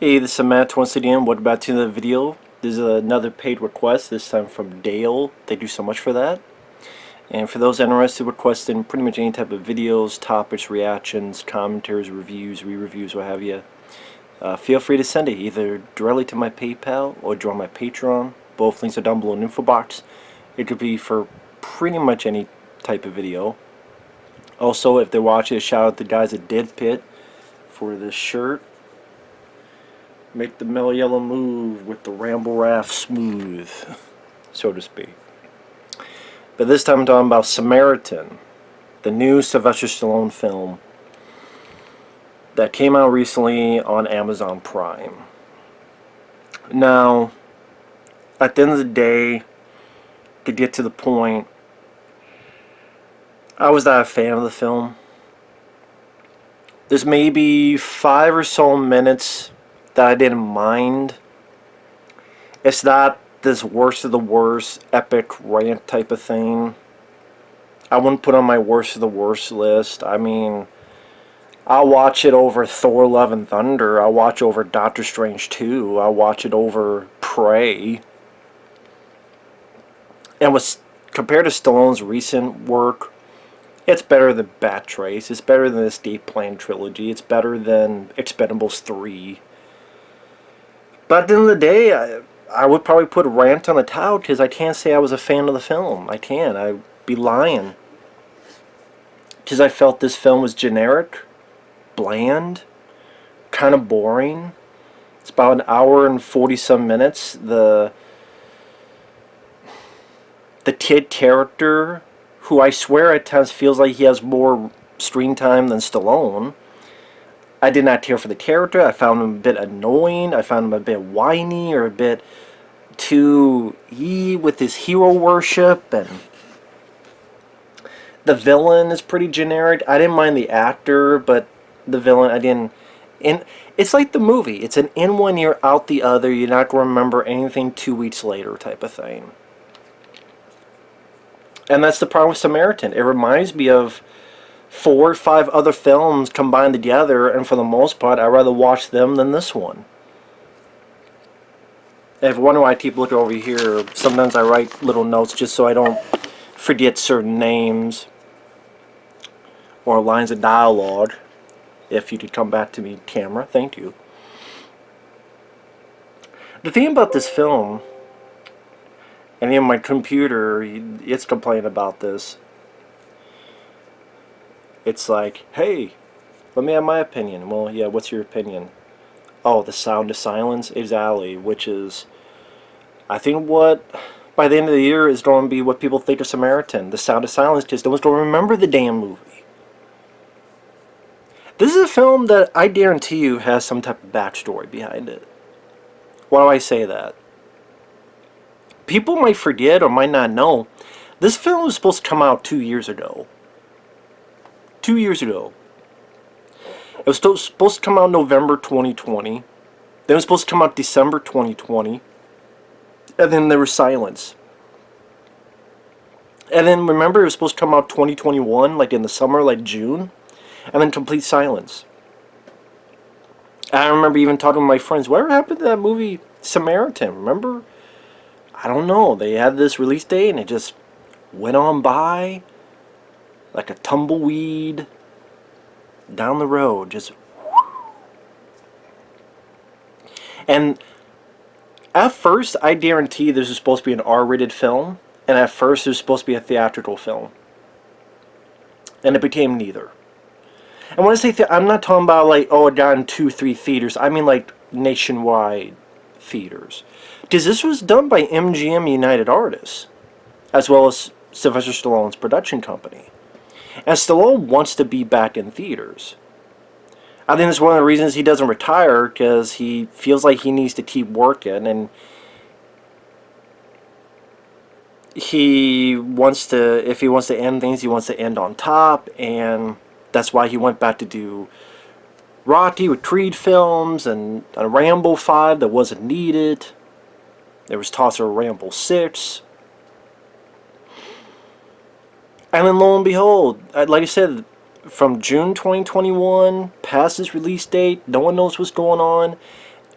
Hey, this is Matt once again. Welcome back to the video. This is another paid request, this time from Dale. Thank you so much for that. And for those interested, requesting pretty much any type of videos, topics, reactions, commentaries, reviews, re-reviews, what have you, feel free to send it either directly to my PayPal or join my Patreon. Both links are down below in the info box. It could be for pretty much any type of video. Also, if they're watching, a shout out to the guys at Dead Pit for this shirt. Make the mellow yellow move with the ramble raft smooth, so to speak. But this time I'm talking about Samaritan, the new Sylvester Stallone film that came out recently on Amazon Prime. Now, at the end of the day, to get to the point, I was not a fan of the film. There's maybe 5 or so minutes that I didn't mind. It's not this worst of the worst epic rant type of thing. I wouldn't put on my worst of the worst list. I mean, I'll watch it over Thor Love and Thunder. I'll watch over Doctor Strange 2. I'll watch it over Prey. And compared to Stallone's recent work, it's better than Bat Trace. It's better than the Escape Plan trilogy. It's better than Expendables 3. But at the end of the day, I would probably put Rant on the tout because I can't say I was a fan of the film. I can't. I'd be lying. Because I felt this film was generic, bland, kind of boring. It's about an hour and 40-some minutes. The kid character, who I swear at times feels like he has more screen time than Stallone, I did not care for the character. I found him a bit annoying. I found him a bit whiny or a bit too with his hero worship. And the villain is pretty generic. I didn't mind the actor, but the villain, I didn't. And it's like the movie. It's an in one ear, out the other. You're not going to remember anything 2 weeks later type of thing. And that's the problem with Samaritan. It reminds me of 4 or 5 other films combined together, and for the most part, I'd rather watch them than this one. And if you wonder why I keep looking over here, sometimes I write little notes just so I don't forget certain names or lines of dialogue. If you could come back to me, camera, thank you. The thing about this film, and in my computer, it's complaining about this. It's like, hey, let me have my opinion. Well, yeah, what's your opinion? Oh, the sound of silence is alley, which is, I think, what, by the end of the year, is going to be what people think of Samaritan. The sound of silence, because no one's going to remember the damn movie. This is a film that I guarantee you has some type of backstory behind it. Why do I say that? People might forget or might not know, this film was supposed to come out 2 years ago. 2 years ago. It was supposed to come out November 2020. Then it was supposed to come out December 2020. And then there was silence. And then remember, it was supposed to come out 2021, like in the summer, like June. And then complete silence. I remember even talking to my friends, whatever happened to that movie Samaritan? Remember? I don't know. They had this release date and it just went on by like a tumbleweed down the road, just. And at first, I guarantee this was supposed to be an R-rated film, and at first it was supposed to be a theatrical film, and it became neither. And when I say I'm not talking about like, oh, it got in 2-3 theaters. I mean like nationwide theaters, because this was done by MGM United Artists, as well as Sylvester Stallone's production company. And Stallone wants to be back in theaters. I think that's one of the reasons he doesn't retire, because he feels like he needs to keep working, and he wants to, if he wants to end things, he wants to end on top, and that's why he went back to do Rocky with Creed films, and a Rambo 5 that wasn't needed. There was talks of Rambo 6. And then lo and behold, like I said, from June 2021, past its release date, no one knows what's going on.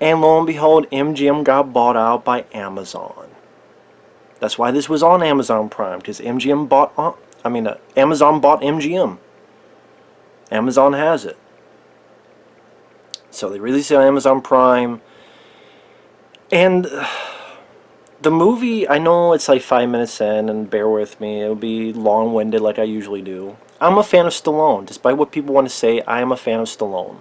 And lo and behold, MGM got bought out by Amazon. That's why this was on Amazon Prime, because Amazon bought MGM. Amazon has it. So they released it on Amazon Prime. And the movie, I know it's like 5 minutes in, and bear with me, it'll be long-winded like I usually do. I'm a fan of Stallone. Despite what people want to say, I am a fan of Stallone.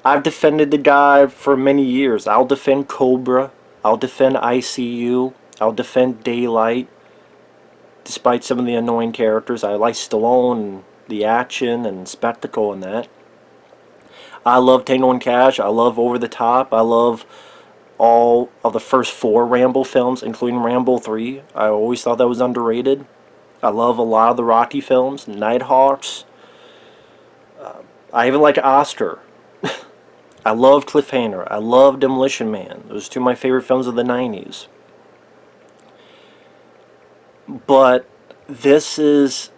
I've defended the guy for many years. I'll defend Cobra. I'll defend ICU. I'll defend Daylight. Despite some of the annoying characters, I like Stallone and the action and spectacle and that. I love Tango and Cash. I love Over the Top. I love all of the first 4 Rambo films, including Rambo 3. I always thought that was underrated. I love a lot of the Rocky films, Nighthawks. I even like Oscar. I love Cliffhanger. I love Demolition Man. Those are 2 of my favorite films of the 90s. But this is,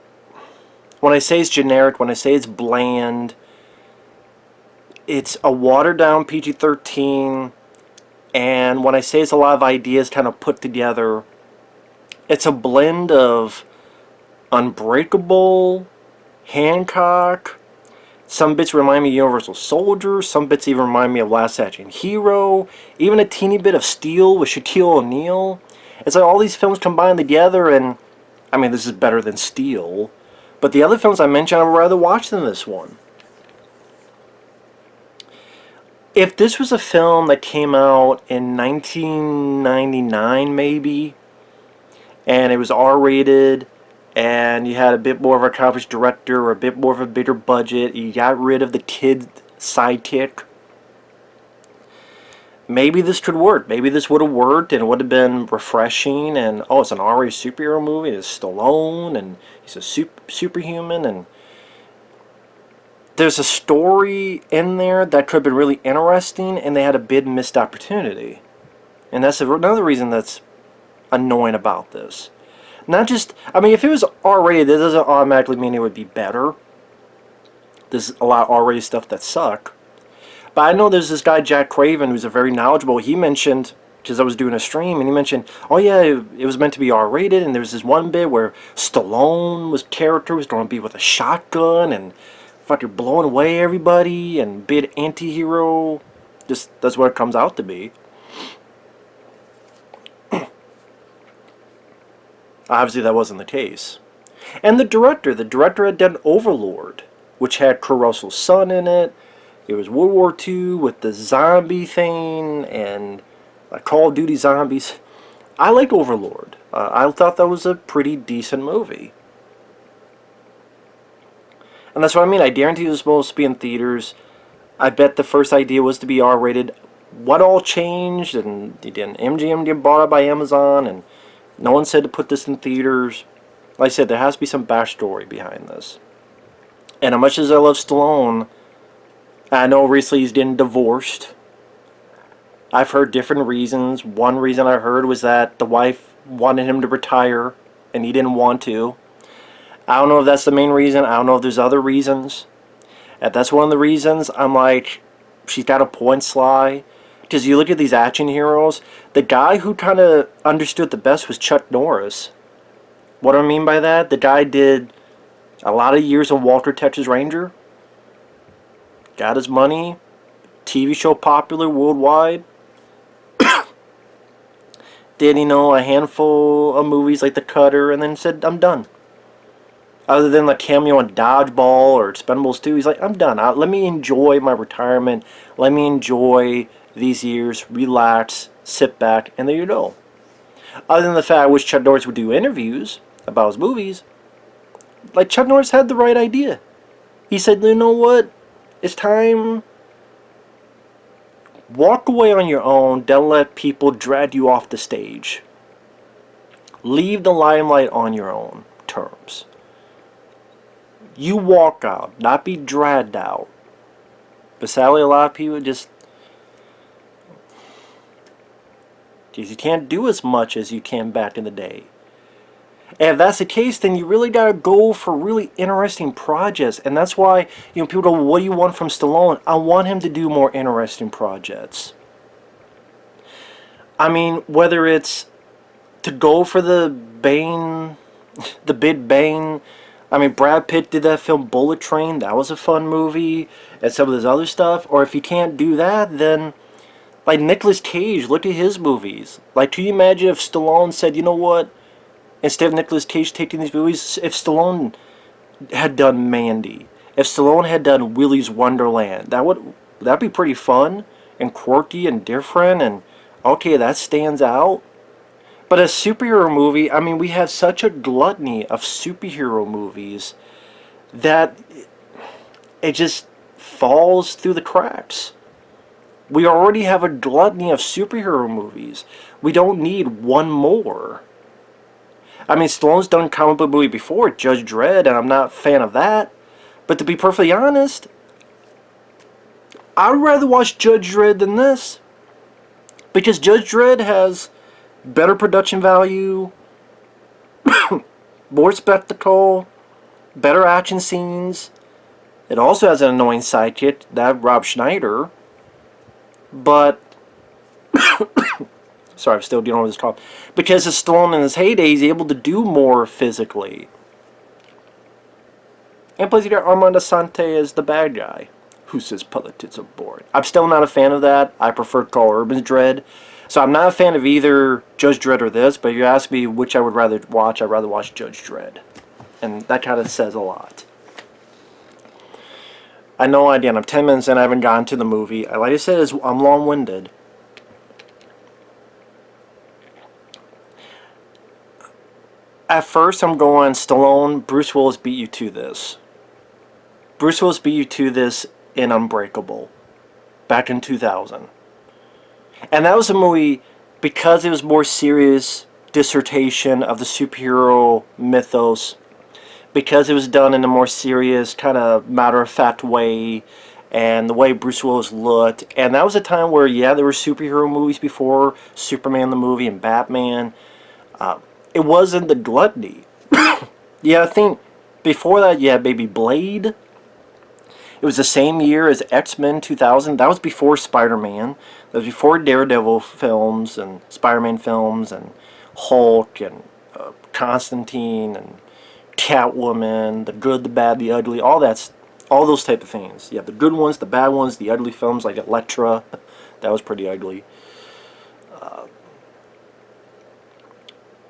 when I say it's generic, when I say it's bland, it's a watered down PG-13, and when I say it's a lot of ideas kind of put together, it's a blend of Unbreakable, Hancock. Some bits remind me of Universal Soldier. Some bits even remind me of Last Action Hero. Even a teeny bit of Steel with Shaquille O'Neal. It's like all these films combined together, and I mean, this is better than Steel. But the other films I mentioned, I would rather watch than this one. If this was a film that came out in 1999, maybe, and it was R-rated, and you had a bit more of an accomplished director or a bit more of a bigger budget, you got rid of the kid sidekick, maybe this could work. Maybe this would have worked and it would have been refreshing, and oh, it's an R-rated superhero movie, it's Stallone, and he's a superhuman, and there's a story in there that could have been really interesting, and they had a big missed opportunity. And that's another reason that's annoying about this. Not just, I mean, if it was R-rated, that doesn't automatically mean it would be better. There's a lot of R-rated stuff that suck. But I know there's this guy, Jack Craven, who's a very knowledgeable, he mentioned, because I was doing a stream, and he mentioned, oh yeah, it was meant to be R-rated, and there's this one bit where Stallone character was going to be with a shotgun, and fucking blowing away everybody, and big anti-hero. Just, that's what it comes out to be. Obviously that wasn't the case. And the director had done Overlord, which had Kurt Russell's son in it. It was World War II with the zombie thing, and Call of Duty Zombies. I like Overlord. I thought that was a pretty decent movie. And that's what I mean. I guarantee it was supposed to be in theaters. I bet the first idea was to be R-rated. What all changed? And MGM get bought out by Amazon, and no one said to put this in theaters. Like I said, there has to be some backstory behind this. And as much as I love Stallone, I know recently he's getting divorced. I've heard different reasons. One reason I heard was that the wife wanted him to retire, and he didn't want to. I don't know if that's the main reason. I don't know if there's other reasons. If that's one of the reasons, I'm like, she's got a point, Sly. Because you look at these action heroes, the guy who kind of understood the best was Chuck Norris. What do I mean by that? The guy did a lot of years of Walter, Texas Ranger. Got his money. TV show popular worldwide. Did, a handful of movies like The Cutter, and then said, I'm done. Other than the cameo on Dodgeball or Expendables 2, he's like, I'm done. Let me enjoy my retirement. Let me enjoy these years, relax, sit back, and there you go. Other than the fact I wish Chuck Norris would do interviews about his movies, like Chuck Norris had the right idea. He said, you know what? It's time. Walk away on your own. Don't let people drag you off the stage. Leave the limelight on your own terms. You walk out, not be dragged out. But sadly, a lot of people just, because you can't do as much as you can back in the day. And if that's the case, then you really gotta go for really interesting projects. And that's why, people go, what do you want from Stallone? I want him to do more interesting projects. I mean, whether it's to go for the Bane, the big Bane. I mean, Brad Pitt did that film Bullet Train. That was a fun movie. And some of this other stuff. Or if you can't do that, then like Nicolas Cage, look at his movies. Like, can you imagine if Stallone said, you know what? Instead of Nicolas Cage taking these movies, if Stallone had done Mandy, if Stallone had done Willy's Wonderland, that'd be pretty fun and quirky and different, and okay, that stands out. But a superhero movie, I mean, we have such a gluttony of superhero movies that it just falls through the cracks. We already have a gluttony of superhero movies. We don't need one more. I mean, Stallone's done a comic book movie before, Judge Dredd, and I'm not a fan of that. But to be perfectly honest, I'd rather watch Judge Dredd than this. Because Judge Dredd has better production value, more spectacle, better action scenes. It also has an annoying sidekick, that Rob Schneider. But sorry, I'm still dealing with this cough. Because Stallone in his heyday, he's able to do more physically. And plus you got Armand Assante as the bad guy, who says politics are boring. I'm still not a fan of that. I prefer Carl Urban's Dredd. So I'm not a fan of either Judge Dredd or this, but if you ask me which I would rather watch, I'd rather watch Judge Dredd. And that kind of says a lot. I know, again, I'm 10 minutes in, I haven't gotten to the movie. Like I said, I'm long-winded. At first, I'm going, Stallone, Bruce Willis beat you to this. Bruce Willis beat you to this in Unbreakable, back in 2000. And that was a movie, because it was more serious dissertation of the superhero mythos, because it was done in a more serious, kind of matter-of-fact way, and the way Bruce Willis looked. And that was a time where, yeah, there were superhero movies before Superman the movie and Batman. It wasn't the gluttony. Yeah, I think before that, you had maybe Blade. It was the same year as X-Men 2000. That was before Spider-Man. That was before Daredevil films and Spider-Man films and Hulk and Constantine and Catwoman, the good, the bad, the ugly, all those type of things. You have the good ones, the bad ones, the ugly films like Elektra. That was pretty ugly.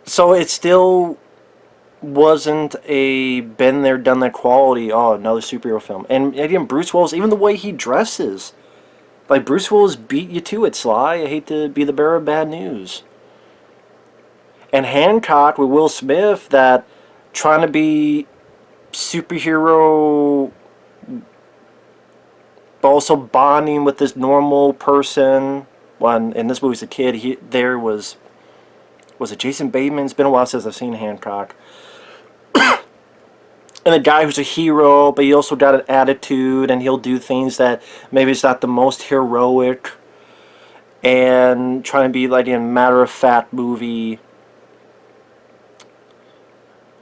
So it still wasn't a been there, done that quality, oh, another superhero film. And again, Bruce Willis, even the way he dresses. Like, Bruce Willis beat you to it, Sly. I hate to be the bearer of bad news. And Hancock with Will Smith, that trying to be superhero, but also bonding with this normal person. When in this movie's a kid, there was it Jason Bateman? It's been a while since I've seen Hancock. And a guy who's a hero, but he also got an attitude, and he'll do things that maybe it's not the most heroic, and trying to be like a matter-of-fact movie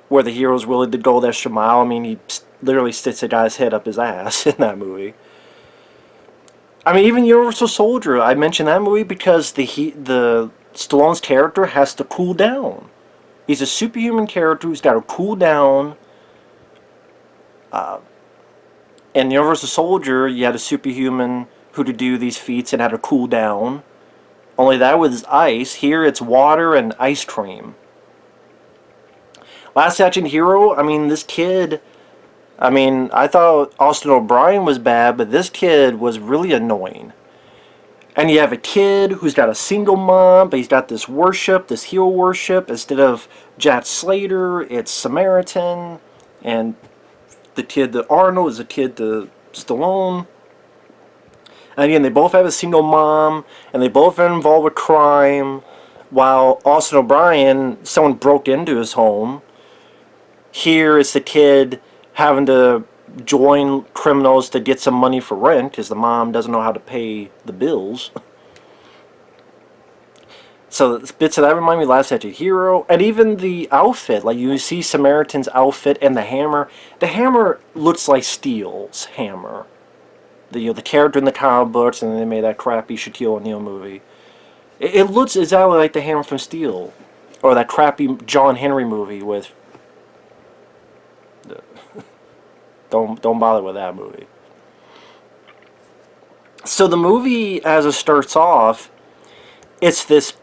where the hero's willing to go the extra mile. I mean, he literally sticks a guy's head up his ass in that movie. I mean, even Universal Soldier, I mentioned that movie because the Stallone's character has to cool down. He's a superhuman character who's got to cool down. In Universal Soldier, you had a superhuman who could do these feats and had to cool down. Only that was ice. Here it's water and ice cream. Last Action Hero, I mean, this kid, I mean, I thought Austin O'Brien was bad, but this kid was really annoying. And you have a kid who's got a single mom, but he's got this worship, this hero worship. Instead of Jack Slater, it's Samaritan. And the kid to Arnold is a kid to Stallone. And again, they both have a single mom, and they both are involved with crime. While Austin O'Brien, someone broke into his home. Here it's the kid having to join criminals to get some money for rent because the mom doesn't know how to pay the bills. So bits of that remind me of Last Action Hero, and even the outfit. Like you see Samaritan's outfit and the hammer. The hammer looks like Steel's hammer. The character in the comic books, and then they made that crappy Shaquille O'Neal movie. It looks exactly like the hammer from Steel, or that crappy John Henry movie with. Don't bother with that movie. So the movie, as it starts off, it's this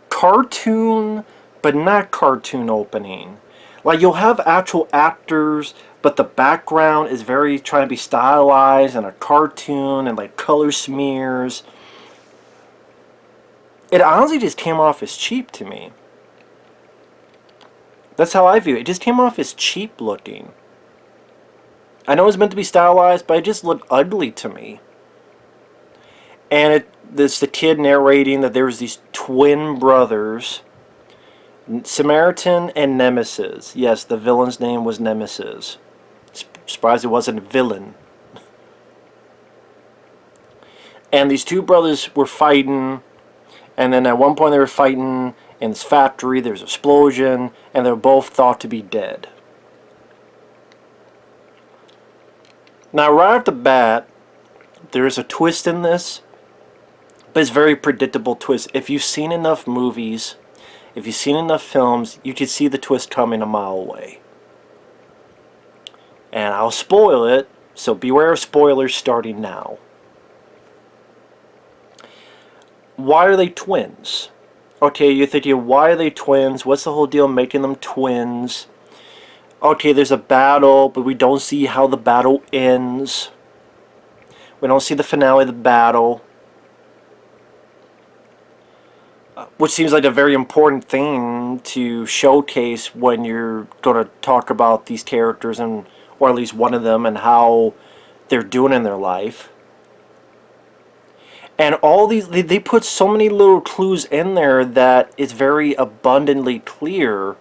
cartoon, but not cartoon opening. Like, you'll have actual actors, but the background is very trying to be stylized and a cartoon and like color smears. It honestly just came off as cheap to me. That's how I view it. It just came off as cheap looking. I know it's meant to be stylized, but it just looked ugly to me. And it's the kid narrating that there was these twin brothers, Samaritan and Nemesis. Yes, the villain's name was Nemesis. Surprised it wasn't a villain. And these two brothers were fighting, and then at one point they were fighting in this factory, there's an explosion, and they're both thought to be dead. Now, right off the bat, there is a twist in this, but it's a very predictable twist. If you've seen enough movies, if you've seen enough films, you can see the twist coming a mile away. And I'll spoil it, so beware of spoilers starting now. Why are they twins? Okay, you're thinking, why are they twins? What's the whole deal making them twins? Okay, there's a battle, but we don't see how the battle ends. We don't see the finale of the battle. Which seems like a very important thing to showcase when you're going to talk about these characters, and or at least one of them, and how they're doing in their life. And all these, they put so many little clues in there that it's very abundantly clear.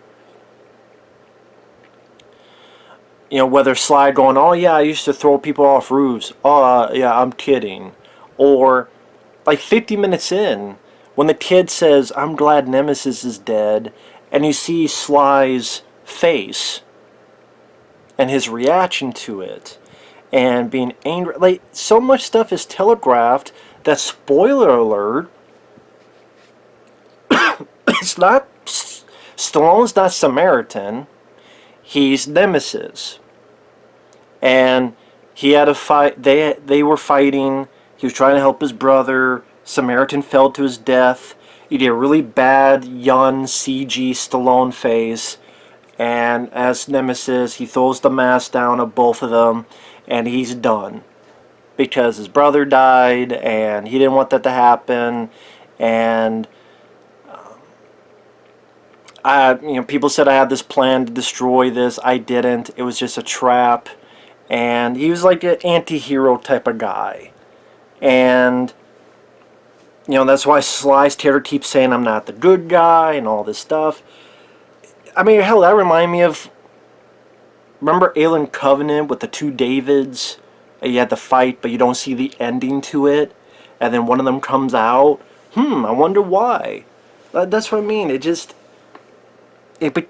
You know, whether Sly going, oh yeah, I used to throw people off roofs. Oh yeah, I'm kidding. Or like 50 minutes in, when the kid says, I'm glad Nemesis is dead, and you see Sly's face and his reaction to it and being angry. Like, so much stuff is telegraphed that, spoiler alert, it's not, Stallone's not Samaritan, he's Nemesis. And he had a fight, they were fighting, he was trying to help his brother, Samaritan fell to his death, he did a really bad, young, CG Stallone face, and as Nemesis, he throws the mask down of both of them, and he's done. Because his brother died, and he didn't want that to happen, and people said I had this plan to destroy this. I didn't. It was just a trap. And he was like an anti-hero type of guy. And, you know, that's why Sly's character keeps saying I'm not the good guy and all this stuff. I mean, hell, that reminded me of, remember Alien Covenant with the two Davids? You had the fight, but you don't see the ending to it. And then one of them comes out. I wonder why. That's what I mean. It just...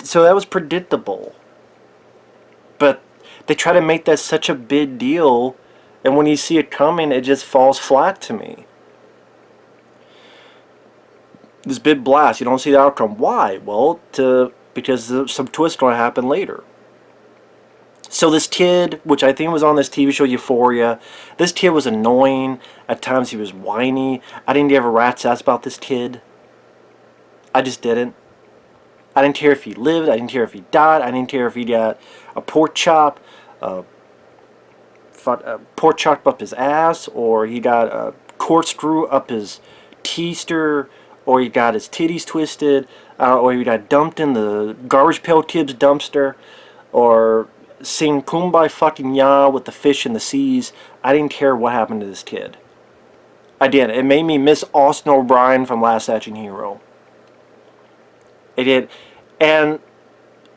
so that was predictable. But they try to make that such a big deal, and when you see it coming, it just falls flat to me. This big blast, you don't see the outcome. Why? Well, because some twist going to happen later. So this kid, which I think was on this TV show Euphoria, this kid was annoying. At times he was whiny. I didn't give a rat's ass about this kid. I just didn't. I didn't care if he lived. I didn't care if he died. I didn't care if he got a pork chop, pork chop up his ass, or he got a corkscrew up his keister, or he got his titties twisted, or he got dumped in the garbage pail kid's dumpster, or sing Kumbaya fucking Ya with the fish in the seas. I didn't care what happened to this kid. I did. It made me miss Austin O'Brien from Last Action Hero. It did. And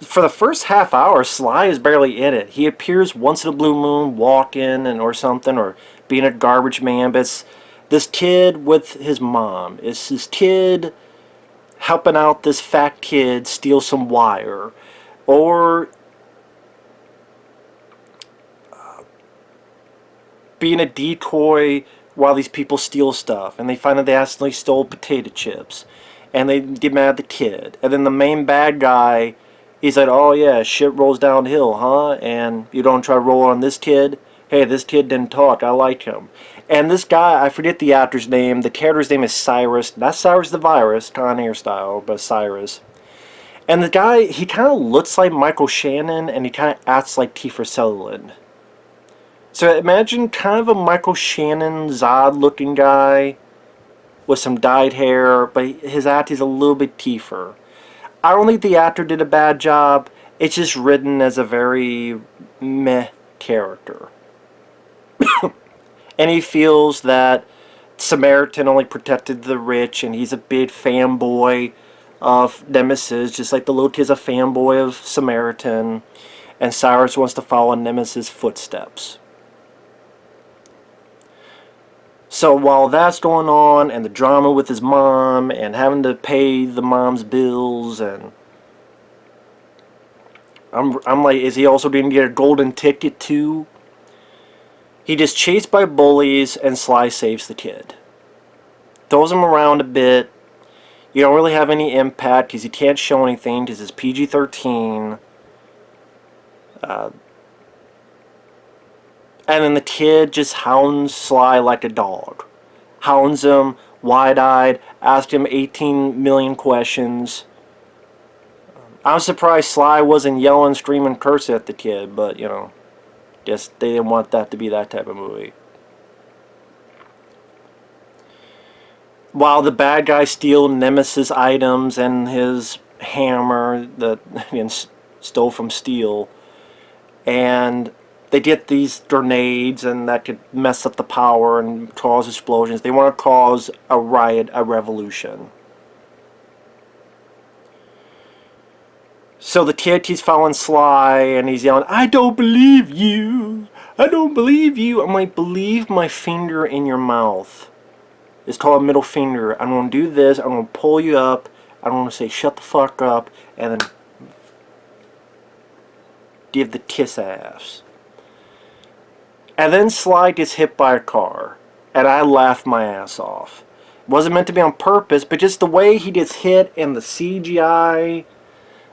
for the first half hour, Sly is barely in it. He appears once in a blue moon, walking or something, or being a garbage man. But it's this kid with his mom. It's his kid helping out this fat kid steal some wire, or being a decoy while these people steal stuff, and they find that they accidentally stole potato chips, and they get mad at the kid, and then the main bad guy, he's like, oh yeah, shit rolls downhill, huh? And you don't try to roll on this kid? Hey, this kid didn't talk, I like him. And this guy, I forget the actor's name, the character's name is Cyrus, not Cyrus the Virus, Con Air style, but Cyrus. And the guy, he kind of looks like Michael Shannon, and he kind of acts like Kiefer Sutherland. So imagine kind of a Michael Shannon, Zod-looking guy with some dyed hair, but his act is a little bit Kiefer. I don't think the actor did a bad job. It's just written as a very meh character. And he feels that Samaritan only protected the rich, and he's a big fanboy of Nemesis, just like the little kid's a fanboy of Samaritan, and Cyrus wants to follow in Nemesis' footsteps. So while that's going on, and the drama with his mom, and having to pay the mom's bills, and I'm like, is he also going to get a golden ticket too? He gets chased by bullies, and Sly saves the kid. Throws him around a bit. You don't really have any impact, because you can't show anything, because it's PG-13. And then the kid just hounds Sly like a dog. Hounds him, wide-eyed, asks him 18 million questions. I'm surprised Sly wasn't yelling, screaming, cursing at the kid, but, you know, guess they didn't want that to be that type of movie. While the bad guy steals Nemesis items and his hammer that again, stole from Steel, and they get these grenades, and that could mess up the power and cause explosions. They want to cause a riot, a revolution. So the kid keeps following Sly, and he's yelling, I don't believe you! I don't believe you! I'm like, believe my finger in your mouth. It's called a middle finger. I'm going to do this, I'm going to pull you up, I'm going to say shut the fuck up, and then give the kiss ass. And then Sly gets hit by a car, and I laughed my ass off. It wasn't meant to be on purpose, but just the way he gets hit and the CGI,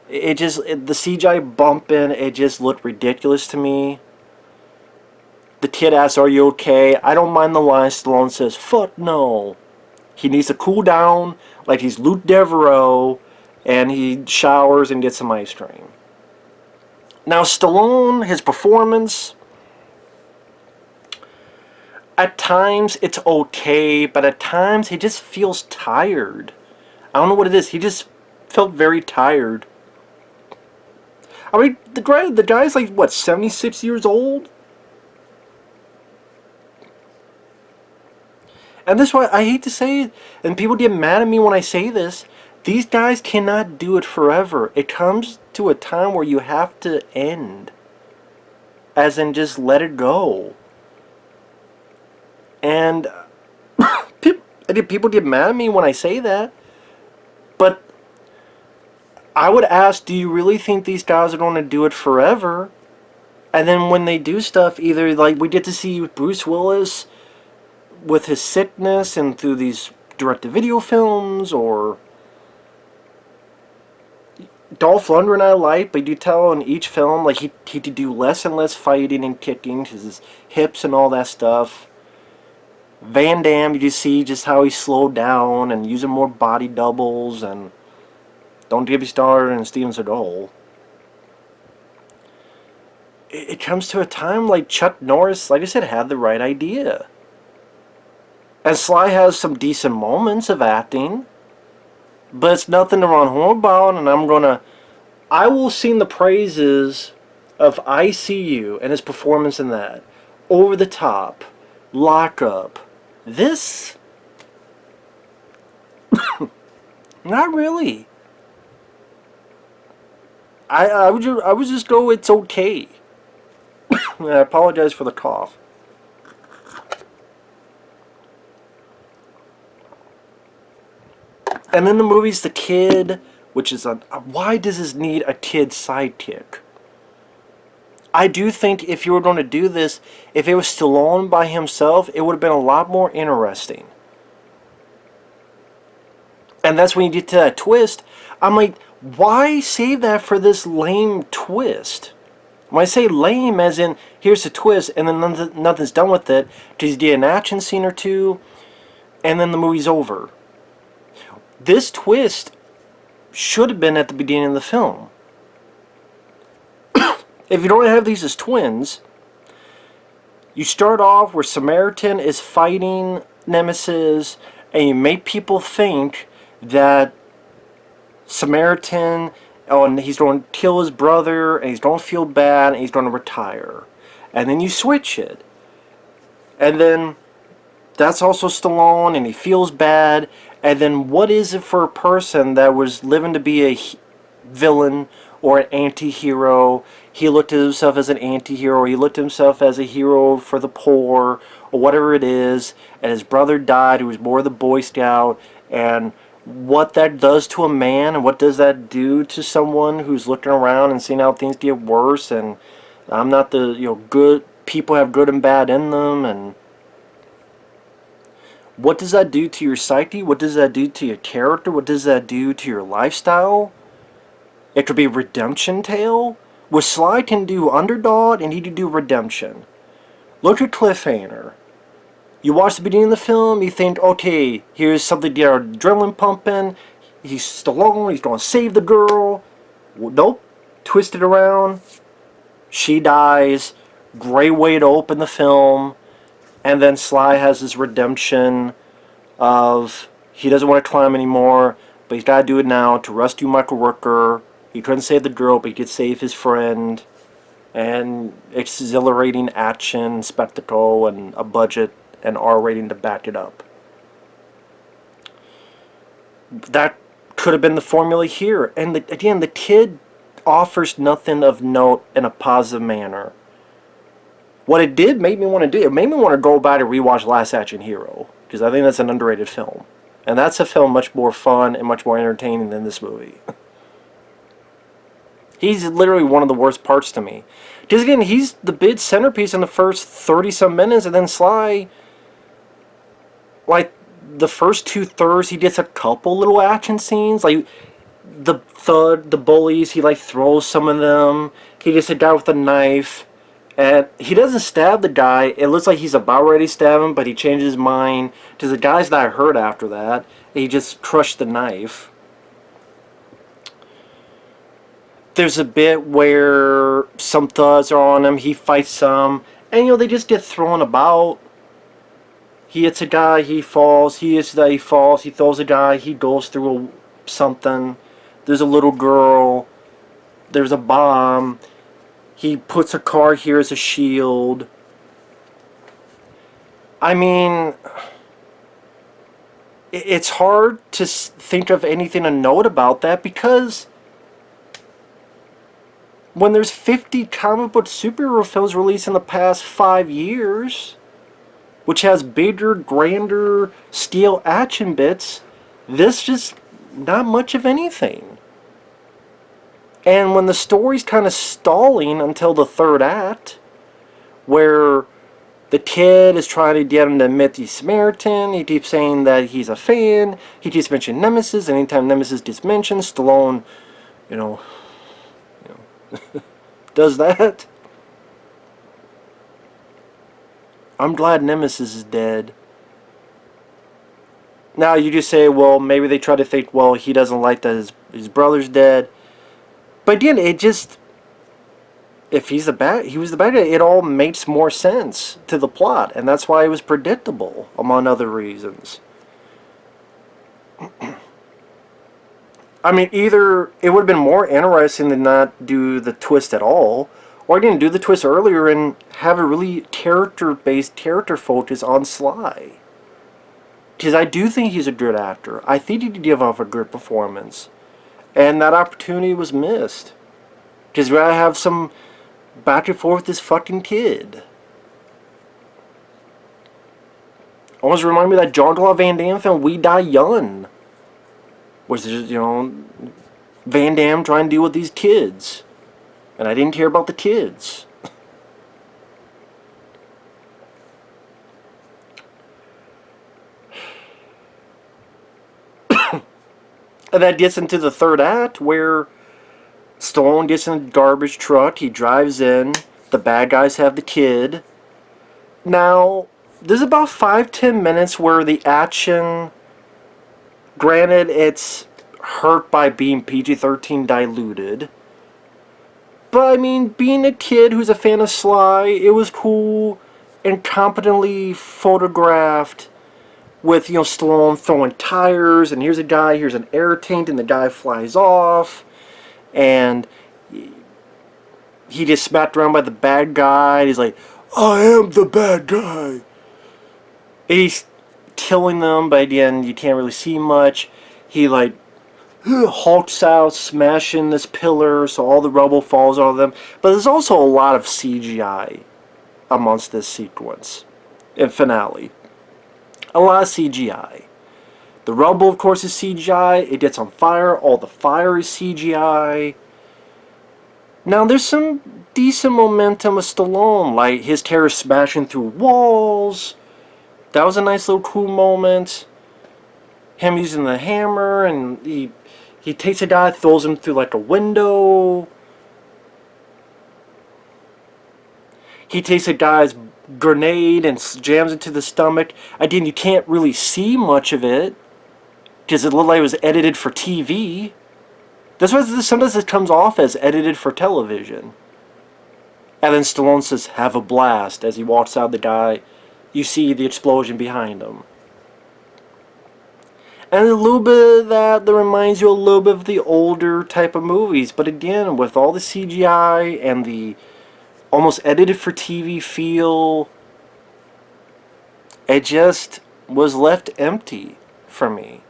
the CGI bumping, it just looked ridiculous to me. The kid asks, are you okay? I don't mind the line. Stallone says, fuck no. He needs to cool down like he's Luke Devereaux, and he showers and gets some ice cream. Now Stallone, his performance, at times it's okay, but at times he just feels tired. I don't know what it is. He just felt very tired. I mean, the guy's like, what, 76 years old? And this is why I hate to say it, and people get mad at me when I say this, these guys cannot do it forever. It comes to a time where you have to end. As in, just let it go. And people get mad at me when I say that, but I would ask, do you really think these guys are going to do it forever? And then when they do stuff, either like we get to see Bruce Willis with his sickness and through these direct-to-video films, or Dolph Lundgren I like, but you tell in each film like he could do less and less fighting and kicking because his hips and all that stuff. Van Damme, you just see just how he slowed down and using more body doubles, and don't get me started on Steven Seagal. It comes to a time like Chuck Norris, like I said, had the right idea. And Sly has some decent moments of acting, but it's nothing to run home about, and I will sing the praises of ICU and his performance in that. Over the Top, Lock Up. This? Not really. I would just go, it's okay. I apologize for the cough. And then the movie's the kid, which is why does this need a kid sidekick? I do think if you were going to do this, if it was Stallone by himself, it would have been a lot more interesting. And that's when you get to that twist. I'm like, why save that for this lame twist? When I say lame, as in, here's the twist, and then nothing's done with it, just get an action scene or two, and then the movie's over. This twist should have been at the beginning of the film. If you don't have these as twins, you start off where Samaritan is fighting Nemesis, and you make people think that Samaritan, and he's going to kill his brother, and he's going to feel bad, and he's going to retire. And then you switch it. And then that's also Stallone, and he feels bad. And then what is it for a person that was living to be a villain or an anti-hero? He looked at himself as an anti-hero, he looked at himself as a hero for the poor, or whatever it is, and his brother died, who was more the Boy Scout, and what that does to a man, and what does that do to someone who's looking around and seeing how things get worse, and I'm not the, good, people have good and bad in them, and what does that do to your psyche? What does that do to your character? What does that do to your lifestyle? It could be a redemption tale. Where Sly can do underdog and he can do redemption. Look at Cliffhanger. You watch the beginning of the film, you think, okay, here's something to get our adrenaline pumping. He's Stallone, he's going to save the girl. Well, nope. Twist it around. She dies. Great way to open the film. And then Sly has his redemption of he doesn't want to climb anymore, but he's got to do it now to rescue Michael Rooker. He couldn't save the girl, but he could save his friend. And exhilarating action, spectacle, and a budget and R rating to back it up. That could have been the formula here. And again, the kid offers nothing of note in a positive manner. What it did make me want to do, it made me want to go back and rewatch Last Action Hero, because I think that's an underrated film. And that's a film much more fun and much more entertaining than this movie. He's literally one of the worst parts to me. Because again, he's the big centerpiece in the first 30-some minutes, and then Sly, like, the first 2/3, he gets a couple little action scenes. Like, the thud, the bullies, he, like, throws some of them. He gets a guy with a knife. And he doesn't stab the guy. It looks like he's about ready to stab him, but he changes his mind. Because the guy's not hurt after that. He just crushed the knife. There's a bit where some thugs are on him. He fights some. And, they just get thrown about. He hits a guy, he falls. He hits that, he falls. He throws a guy, he goes through something. There's a little girl. There's a bomb. He puts a car here as a shield. I mean, it's hard to think of anything to note about that, because when there's 50 comic book superhero films released in the past 5 years, which has bigger, grander, scale action bits, this just not much of anything. And when the story's kind of stalling until the third act, where the kid is trying to get him to admit he's Samaritan, he keeps saying that he's a fan, he keeps mentioning Nemesis, and anytime Nemesis gets mentioned, Stallone, does that. I'm glad Nemesis is dead. Now you just say, well, maybe they try to think, well, he doesn't like that his brother's dead. But again, it just, if he was the bad guy, it all makes more sense to the plot, and that's why it was predictable, among other reasons. I mean, either it would have been more interesting to not do the twist at all, or I didn't do the twist earlier and have a really character-based, character focus on Sly. Because I do think he's a good actor. I think he could give off a good performance. And that opportunity was missed. Because we gotta have some back and forth with this fucking kid. Almost remind me of that Jean-Claude Van Damme film, We Die Young. was just, Van Damme trying to deal with these kids. And I didn't care about the kids. And that gets into the third act where Stallone gets in a garbage truck. He drives in. The bad guys have the kid. Now, there's about 5-10 minutes where the action, granted, it's hurt by being PG-13 diluted. But, I mean, being a kid who's a fan of Sly, it was cool and competently photographed with, Stallone throwing tires, and here's a guy, here's an air tank, and the guy flies off, and he gets smacked around by the bad guy, and he's like, I am the bad guy. And he's killing them, but again, you can't really see much. He, like, hulks out, smashing this pillar, so all the rubble falls on them. But there's also a lot of CGI amongst this sequence and finale. A lot of CGI. The rubble, of course, is CGI. It gets on fire. All the fire is CGI. Now, there's some decent momentum with Stallone, like his terror smashing through walls. That was a nice little cool moment. Him using the hammer, and he takes a guy, throws him through like a window. He takes a guy's grenade and jams into the stomach. Again, you can't really see much of it because it looked like it was edited for TV. That's why sometimes it comes off as edited for television. And then Stallone says, have a blast. As he walks out the guy, you see the explosion behind him. And a little bit of that reminds you a little bit of the older type of movies. But again, with all the CGI and the almost edited for TV feel, it just was left empty for me.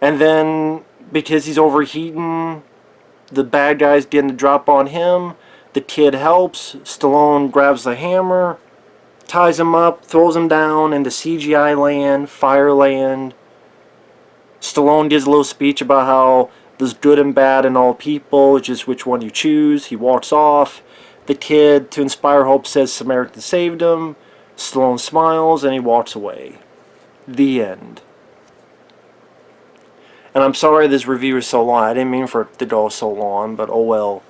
And then, because he's overheating, the bad guy's getting the drop on him. The kid helps. Stallone grabs the hammer, ties him up, throws him down into CGI land, Fireland. Stallone gives a little speech about how there's good and bad in all people, just which one you choose. He walks off. The kid, to inspire hope, says Samaritan saved him. Stallone smiles and he walks away. The end. And I'm sorry this review is so long. I didn't mean for it to go so long, but oh well.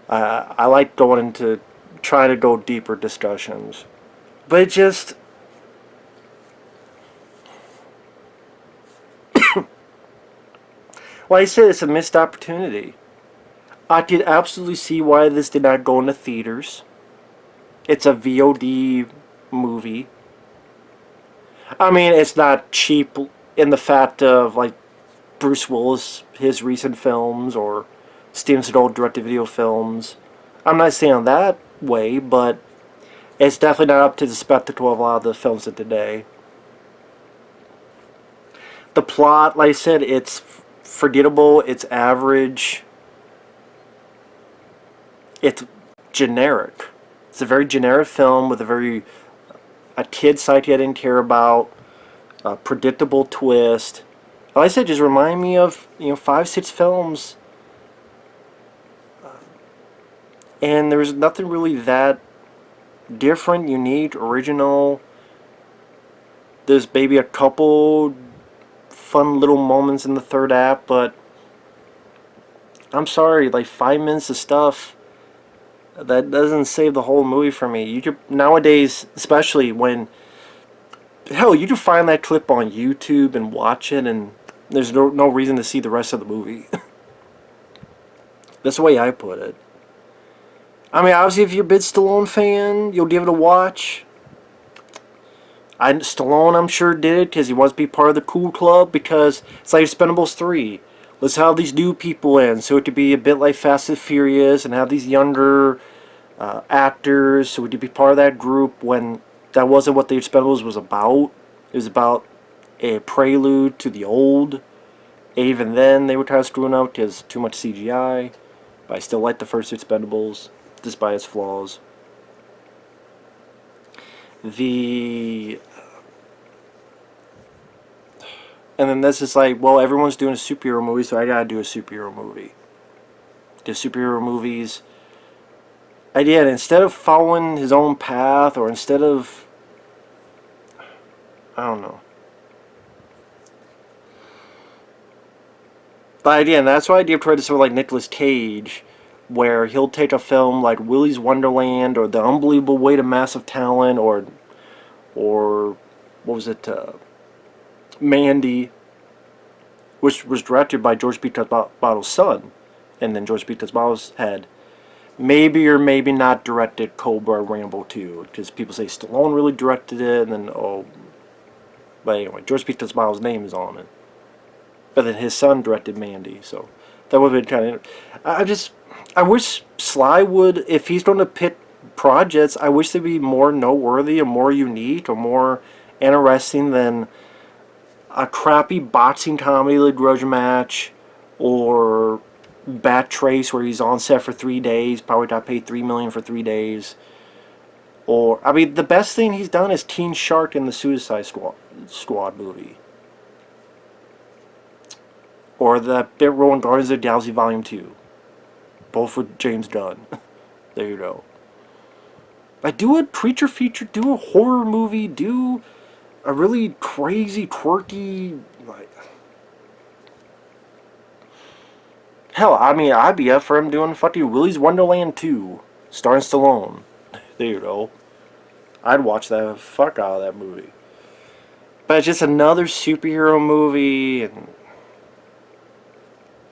I like going into trying to go deeper discussions. But it just... Like I said, it's a missed opportunity. I could absolutely see why this did not go into theaters. It's a VOD movie. I mean, it's not cheap in the fact of, like, Bruce Willis, his recent films, or Steven Seagal direct-to-video films. I'm not saying that way, but it's definitely not up to the spectacle of a lot of the films of today. The plot, like I said, it's forgettable, it's average, it's generic. It's a very generic film with a kid psyche I didn't care about, a predictable twist. Like I said, just remind me of 5-6 films, and there's nothing really that different, unique, original. There's maybe a couple fun little moments in the third act, but I'm sorry, like 5 minutes of stuff that doesn't save the whole movie for me. You could nowadays, especially when, hell, you can find that clip on YouTube and watch it, and there's no reason to see the rest of the movie. That's the way I put it. I mean, obviously, if you're a big Stallone fan, you'll give it a watch. Stallone, I'm sure, did it because he wants to be part of the cool club, because it's like Expendables 3. Let's have these new people in, so it could be a bit like Fast and Furious, and have these younger actors, so we could be part of that group, when that wasn't what the Expendables was about. It was about a prelude to the old. Even then, they were kind of screwing up because too much CGI. But I still like the first Expendables, despite its flaws. The And then this is like, well, everyone's doing a superhero movie, so I gotta do a superhero movie. Do superhero movies. Again, instead of following his own path, or instead of, I don't know. But again, that's why I do try to sort of like Nicolas Cage, where he'll take a film like Willy's Wonderland, or The Unbelievable Weight of Massive Talent, or what was it, Mandy, which was directed by George B. Bottle's son, and then George B. Bottle's had maybe or maybe not directed Cobra Rambo 2, because people say Stallone really directed it, and then, oh, but anyway, George B. Bottle's name is on it. But then his son directed Mandy, so that would have been kind of... I wish Sly would, if he's going to pit projects, I wish they'd be more noteworthy, or more unique, or more interesting than a crappy boxing comedy like Grudge Match, or Bat Trace, where he's on set for 3 days, probably got paid $3 million for 3 days. Or, I mean, the best thing he's done is Teen Shark in the Suicide Squad movie. Or that bit role in Guardians of the Galaxy Volume 2. Both with James Gunn. There you go. Like, do a creature feature, do a horror movie, do a really crazy, quirky, like... Hell, I mean, I'd be up for him doing fucking Willy's Wonderland 2, starring Stallone. There you go. I'd watch the fuck out of that movie. But it's just another superhero movie, and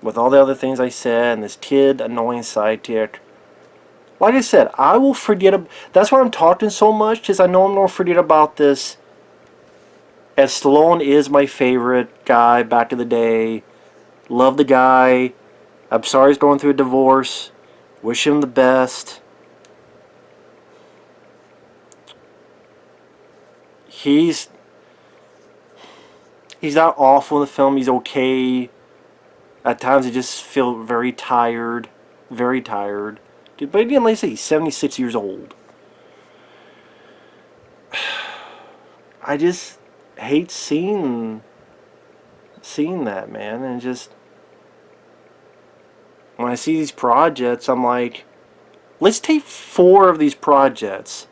with all the other things I said, and this kid annoying sidekick. Like I said, I will forget. That's why I'm talking so much, because I know I'm going to forget about this. As Stallone is my favorite guy back in the day. Love the guy. I'm sorry he's going through a divorce. Wish him the best. He's not awful in the film. He's okay. At times I just feel very tired. Very tired. Dude, but again, like I say, he's 76 years old. I just hate seeing that, man. And just, when I see these projects, I'm like, let's take 4 of these projects.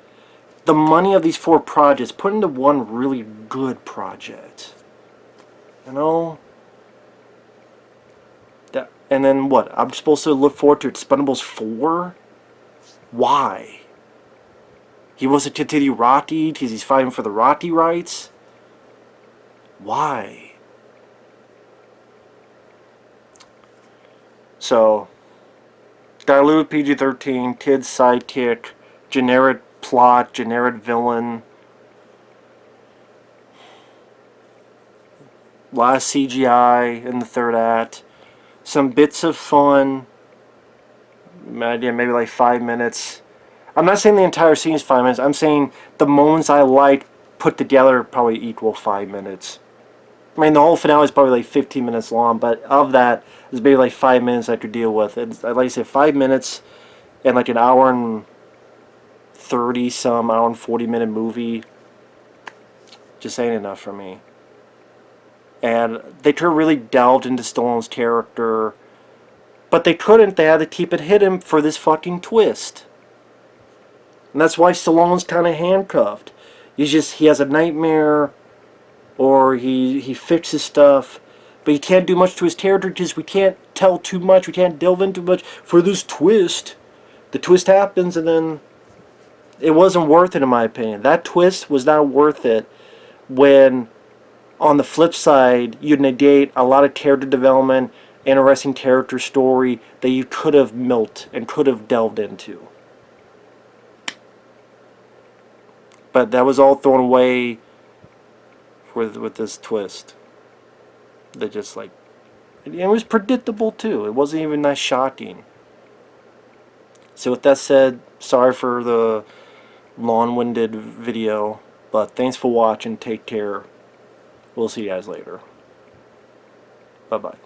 The money of these 4 projects, put into one really good project. You know? And then what? I'm supposed to look forward to Expendables 4? Why? He wants to continue Rocky because he's fighting for the Rocky rights? Why? So, diluted PG-13, kid's sidekick, generic plot, generic villain. A lot of CGI in the 3rd act. Some bits of fun. Maybe like 5 minutes. I'm not saying the entire scene is 5 minutes. I'm saying the moments I like put together probably equal 5 minutes. I mean, the whole finale is probably like 15 minutes long, but of that, there's maybe like 5 minutes I could deal with. And like I said, 5 minutes and like an hour and 30-some, hour and 40-minute movie just ain't enough for me. And they could have really delved into Stallone's character, but they couldn't. They had to keep it hidden for this fucking twist. And that's why Stallone's kind of handcuffed. He has a nightmare, or he fixes stuff, but he can't do much to his character because we can't tell too much, we can't delve into much for this twist. The twist happens, and then it wasn't worth it, in my opinion. That twist was not worth it when, on the flip side, you negate a lot of character development, interesting character story that you could have milked and could have delved into. But that was all thrown away with this twist. That just like, it was predictable too. It wasn't even that shocking. So with that said, sorry for the long-winded video, but thanks for watching. Take care. We'll see you guys later. Bye-bye.